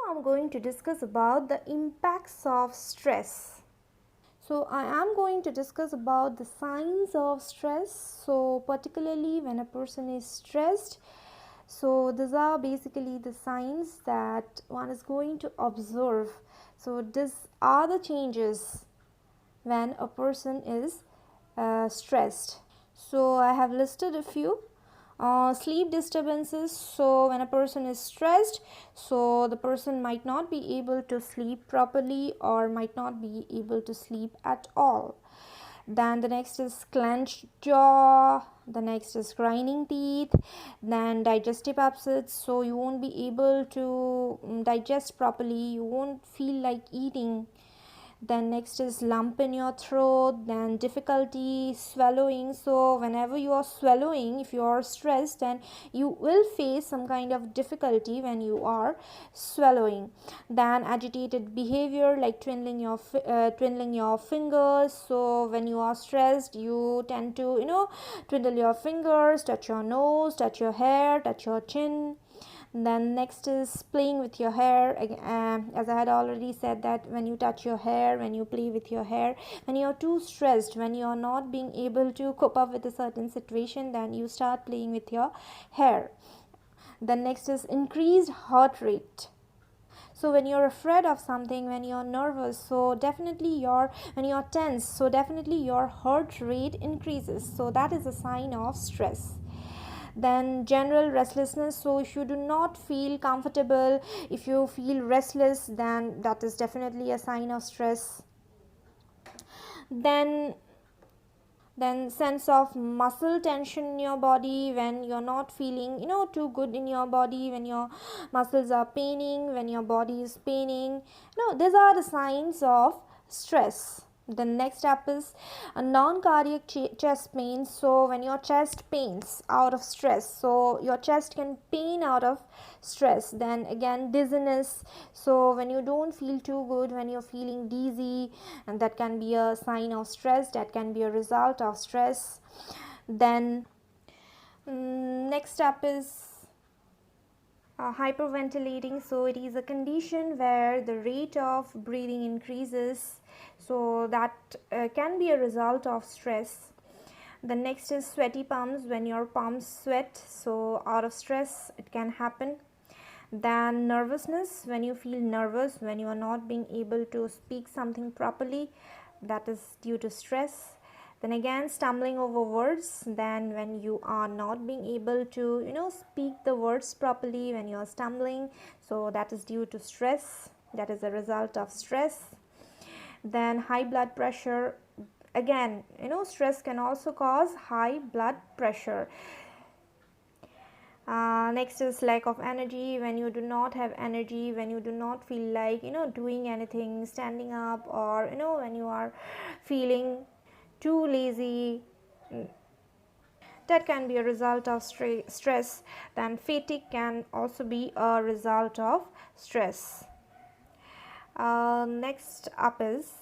I'm going to discuss about the impacts of stress. So I am going to discuss about the signs of stress. So particularly when a person is stressed, so these are basically the signs that one is going to observe. So these are the changes when a person is stressed. So I have listed a few. Sleep disturbances. So when a person is stressed, so the person might not be able to sleep properly or might not be able to sleep at all. Then the next is clenched jaw, the next is grinding teeth, then digestive upsets, so you won't be able to digest properly, you won't feel like eating. Then next is lump in your throat, then difficulty swallowing. So whenever you are swallowing, if you are stressed, then you will face some kind of difficulty when you are swallowing. Then agitated behavior like twiddling your fingers. So when you are stressed, you tend to twiddle your fingers, touch your nose, touch your hair, touch your chin. Then next is playing with your hair. As I had already said, that when you touch your hair, when you play with your hair, when you're too stressed, when you're not being able to cope up with a certain situation, then you start playing with your hair. Then next is increased heart rate. So when you're afraid of something, when you're nervous, so definitely when you're tense, so definitely your heart rate increases. So that is a sign of stress. Then general restlessness. So if you do not feel comfortable, if you feel restless, then that is definitely a sign of stress. Then sense of muscle tension in your body when you're not feeling too good in your body, when your muscles are paining, when your body is paining, these are the signs of stress. The next up is a non-cardiac chest pain. So when your chest pains out of stress, so your chest can pain out of stress. Then again dizziness. So when you don't feel too good, when you're feeling dizzy, and that can be a sign of stress, that can be a result of stress. Then next up is hyperventilating. So it is a condition where the rate of breathing increases, so that can be a result of stress. The next is sweaty palms, when your palms sweat, so out of stress it can happen. Then nervousness, when you feel nervous, when you are not being able to speak something properly, that is due to stress. Then again stumbling over words, then when you are not being able to speak the words properly, when you are stumbling, so that is due to stress, that is a result of stress. Then high blood pressure, again stress can also cause high blood pressure. Next is lack of energy, when you do not have energy, when you do not feel like doing anything, standing up, or when you are feeling too lazy, that can be a result of stress. Then fatigue can also be a result of stress. Next up is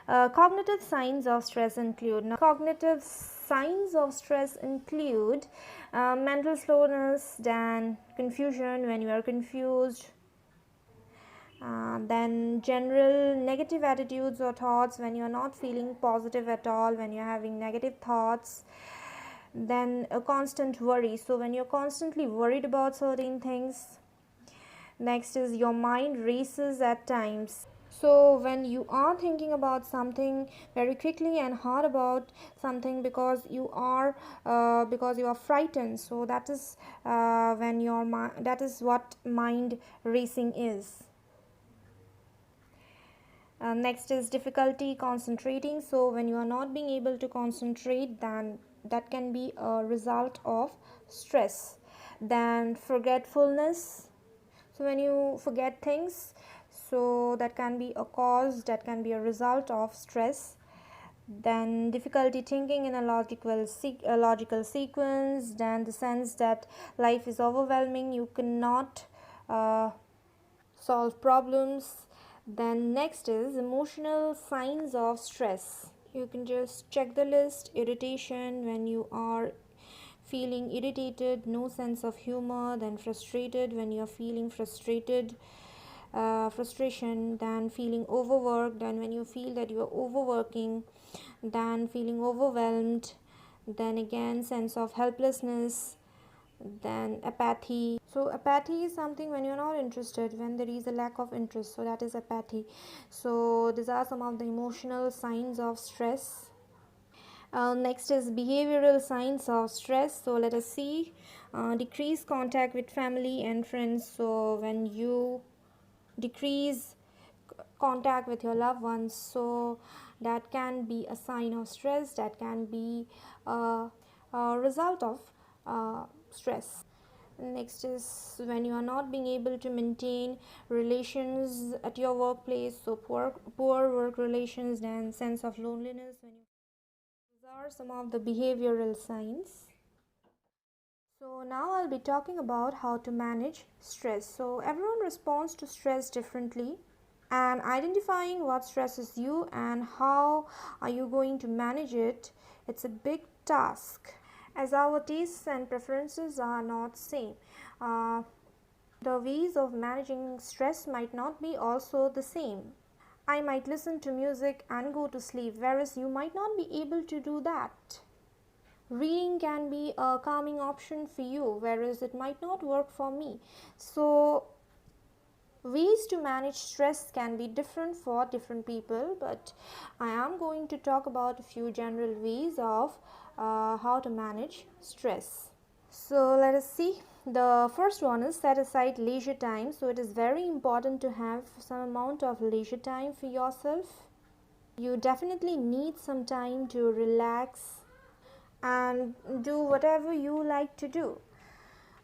cognitive signs of stress include. Now, cognitive signs of stress include mental slowness, then confusion, when you are confused, then general negative attitudes or thoughts, when you are not feeling positive at all, when you're having negative thoughts. Then a constant worry, so when you're constantly worried about certain things. Next is your mind races at times. So when you are thinking about something very quickly and hard about something because you are frightened, so that is when that is what mind racing is. Next is difficulty concentrating. So when you are not being able to concentrate, then that can be a result of stress. Then forgetfulness. So when you forget things, so that can be a cause, that can be a result of stress. Then difficulty thinking in a logical sequence. Then the sense that life is overwhelming, you cannot solve problems. Then next is emotional signs of stress. You can just check the list. Irritation, when you are feeling irritated, no sense of humor, then frustrated when you're feeling frustration, then feeling overworked, and when you feel that you're overworking, then feeling overwhelmed, then again sense of helplessness, then apathy. So apathy is something when you're not interested, when there is a lack of interest, so that is apathy. So these are some of the emotional signs of stress. Next is behavioral signs of stress. So let us see. Decrease contact with family and friends. So when you decrease contact with your loved ones, so that can be a sign of stress, that can be a result of stress. Next is when you are not being able to maintain relations at your workplace, so poor work relations, then sense of loneliness. These are some of the behavioral signs. So now I'll be talking about how to manage stress. So everyone responds to stress differently, and identifying what stresses you and how are you going to manage it, it's a big task, as our tastes and preferences are not same. The ways of managing stress might not be also the same. I might listen to music and go to sleep, whereas you might not be able to do that. Reading can be a calming option for you, whereas it might not work for me. So ways to manage stress can be different for different people, but I am going to talk about a few general ways of how to manage stress. So let us see. The first one is set aside leisure time. So it is very important to have some amount of leisure time for yourself. You definitely need some time to relax and do whatever you like to do.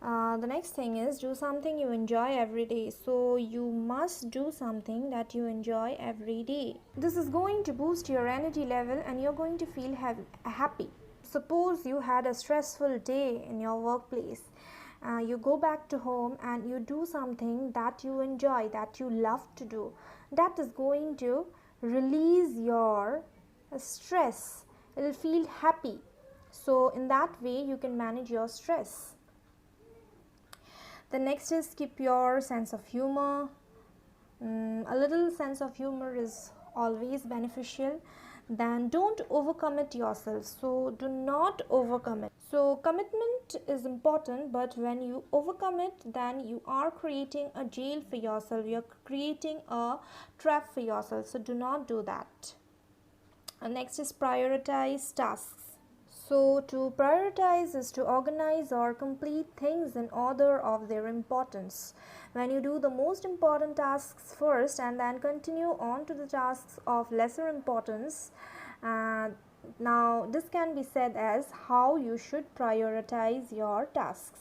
The next thing is do something you enjoy every day. So you must do something that you enjoy every day. This is going to boost your energy level and you're going to feel happy. Suppose you had a stressful day in your workplace. You go back to home and you do something that you enjoy, that you love to do. That is going to release your stress. It will feel happy. So in that way you can manage your stress. The next is keep your sense of humor. A little sense of humor is always beneficial. Then don't overcommit yourself. So do not overcommit. So commitment is important, but when you overcommit, then you are creating a jail for yourself. You're creating a trap for yourself. So do not do that. Next is prioritize tasks. So to prioritize is to organize or complete things in order of their importance. When you do the most important tasks first and then continue on to the tasks of lesser importance, now this can be said as how you should prioritize your tasks.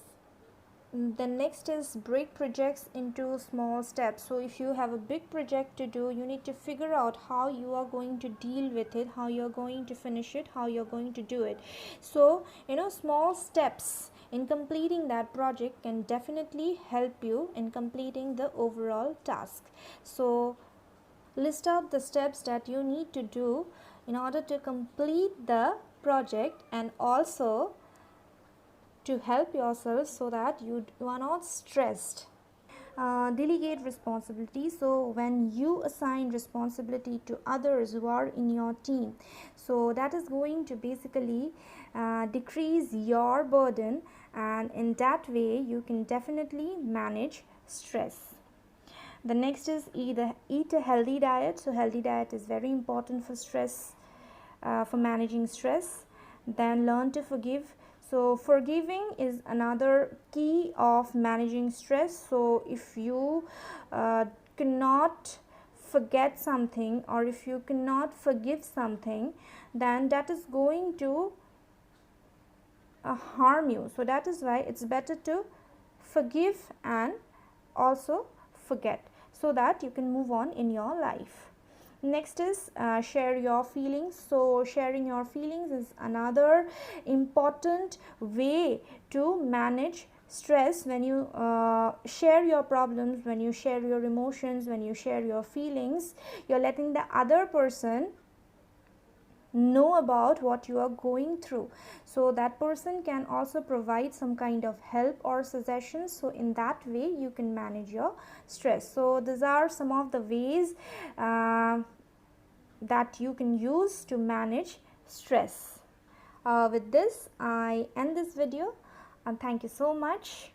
The next is break projects into small steps. So if you have a big project to do, you need to figure out how you are going to deal with it, how you're going to finish it, how you're going to do it. So small steps in completing that project can definitely help you in completing the overall task. So list out the steps that you need to do in order to complete the project, and also to help yourself so that you are not stressed. Delegate responsibility. So when you assign responsibility to others who are in your team, so that is going to basically decrease your burden, and in that way you can definitely manage stress. The next is eat a healthy diet. So healthy diet is very important for stress, for managing stress. Then learn to forgive. So forgiving is another key of managing stress. So if you cannot forget something, or if you cannot forgive something, then that is going to harm you. So that is why it's better to forgive and also forget, so that you can move on in your life. Next is share your feelings. So sharing your feelings is another important way to manage stress. When you share your problems, when you share your emotions, when you share your feelings, you're letting the other person know about what you are going through. So that person can also provide some kind of help or suggestions. So in that way you can manage your stress. So these are some of the ways that you can use to manage stress. With this I end this video, and thank you so much.